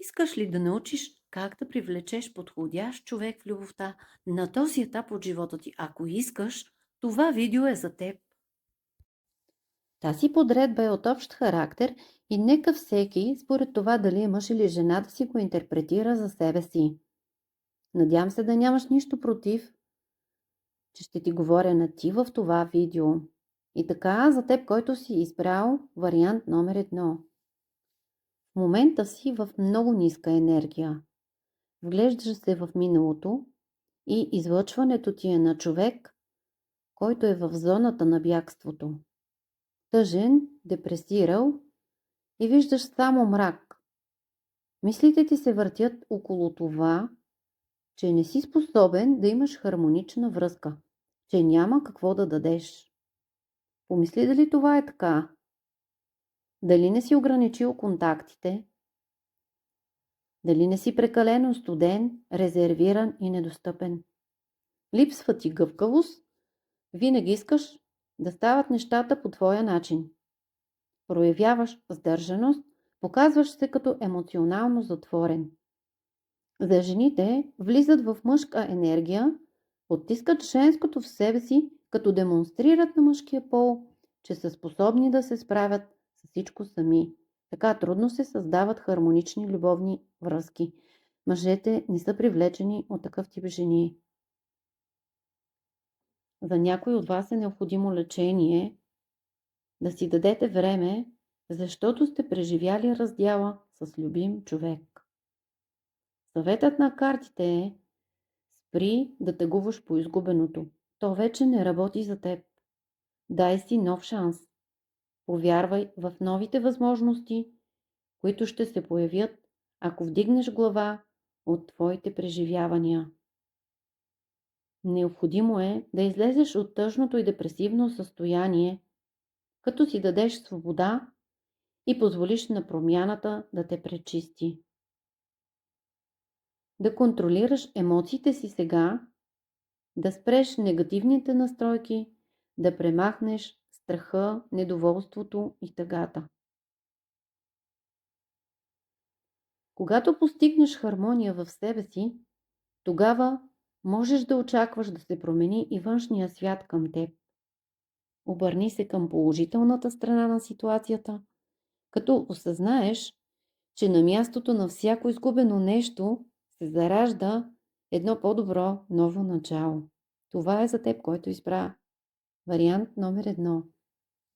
Искаш ли да научиш как да привлечеш подходящ човек в любовта на този етап от живота ти? Ако искаш, това видео е за теб. Тази подредба е от общ характер и нека всеки, според това дали е мъж или жена, да си го интерпретира за себе си. Надявам се да нямаш нищо против, че ще ти говоря на ти в това видео. И така, за теб, който си избрал вариант номер 1. В момента си в много ниска енергия. Вглеждаш се в миналото и излъчването ти е на човек, който е в зоната на бягството. Тъжен, депресирал и виждаш само мрак. Мислите ти се въртят около това, че не си способен да имаш хармонична връзка, че няма какво да дадеш. Помисли дали това е така. Дали не си ограничил контактите, дали не си прекалено студен, резервиран и недостъпен. Липсва ти гъвкавост, винаги искаш да стават нещата по твоя начин. Проявяваш сдържаност, показваш се като емоционално затворен. За жените влизат в мъжка енергия, потискат женското в себе си, като демонстрират на мъжкия пол, че са способни да се справят с всичко сами. Така трудно се създават хармонични любовни връзки. Мъжете не са привлечени от такъв тип жени. За някой от вас е необходимо лечение, да си дадете време, защото сте преживяли раздяла с любим човек. Съветът на картите е: спри да тъгуваш по изгубеното. То вече не работи за теб. Дай си нов шанс. Повярвай в новите възможности, които ще се появят, ако вдигнеш глава от твоите преживявания. Необходимо е да излезеш от тъжното и депресивно състояние, като си дадеш свобода и позволиш на промяната да те пречисти. Да контролираш емоциите си сега, да спреш негативните настройки, да премахнеш страха, недоволството и тъгата. Когато постигнеш хармония в себе си, тогава можеш да очакваш да се промени и външния свят към теб. Обърни се към положителната страна на ситуацията, като осъзнаеш, че на мястото на всяко изгубено нещо се заражда едно по-добро ново начало. Това е за теб, който избра вариант номер 1.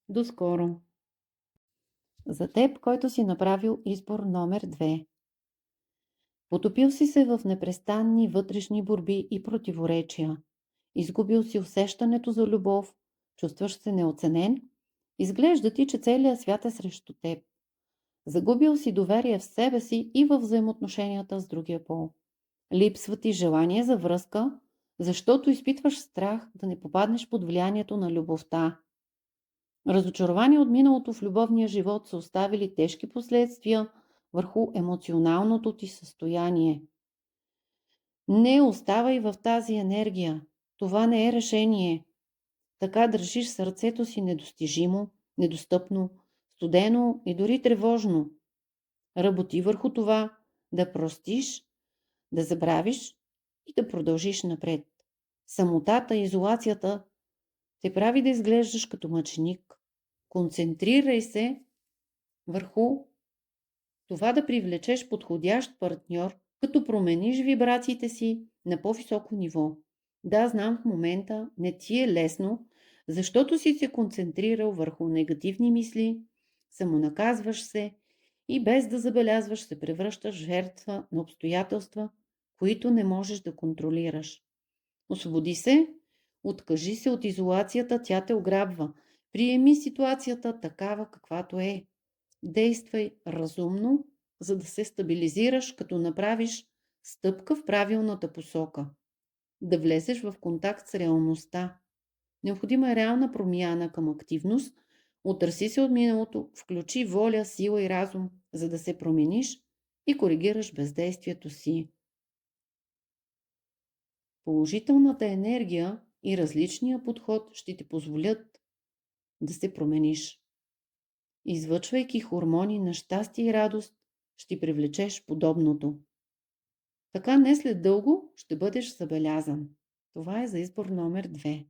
До скоро! За теб, който си направил избор номер 2. Потопил си се в непрестанни вътрешни борби и противоречия. Изгубил си усещането за любов, чувстваш се неоценен, изглежда ти, че целият свят е срещу теб. Загубил си доверие в себе си и във взаимоотношенията с другия пол. Липсва ти желание за връзка, защото изпитваш страх да не попаднеш под влиянието на любовта. Разочарования от миналото в любовния живот са оставили тежки последствия върху емоционалното ти състояние. Не оставай в тази енергия. Това не е решение. Така държиш сърцето си недостижимо, недостъпно, студено и дори тревожно. Работи върху това да простиш, да забравиш и да продължиш напред. Самотата и изолацията те прави да изглеждаш като мъченик. Концентрирай се върху това да привлечеш подходящ партньор, като промениш вибрациите си на по-високо ниво. Да, знам, в момента не ти е лесно, защото си се концентрирал върху негативни мисли, самонаказваш се и без да забелязваш се превръщаш в жертва на обстоятелства, които не можеш да контролираш. Освободи се, откажи се от изолацията, тя те ограбва. Приеми ситуацията такава, каквато е. Действай разумно, за да се стабилизираш, като направиш стъпка в правилната посока. Да влезеш в контакт с реалността. Необходима е реална промяна към активност. Отърси се от миналото, включи воля, сила и разум, за да се промениш и коригираш бездействието си. Положителната енергия и различния подход ще ти позволят да се промениш. Излъчвайки хормони на щастие и радост, ще привлечеш подобното. Така не след дълго ще бъдеш забелязан. Това е за избор номер 2.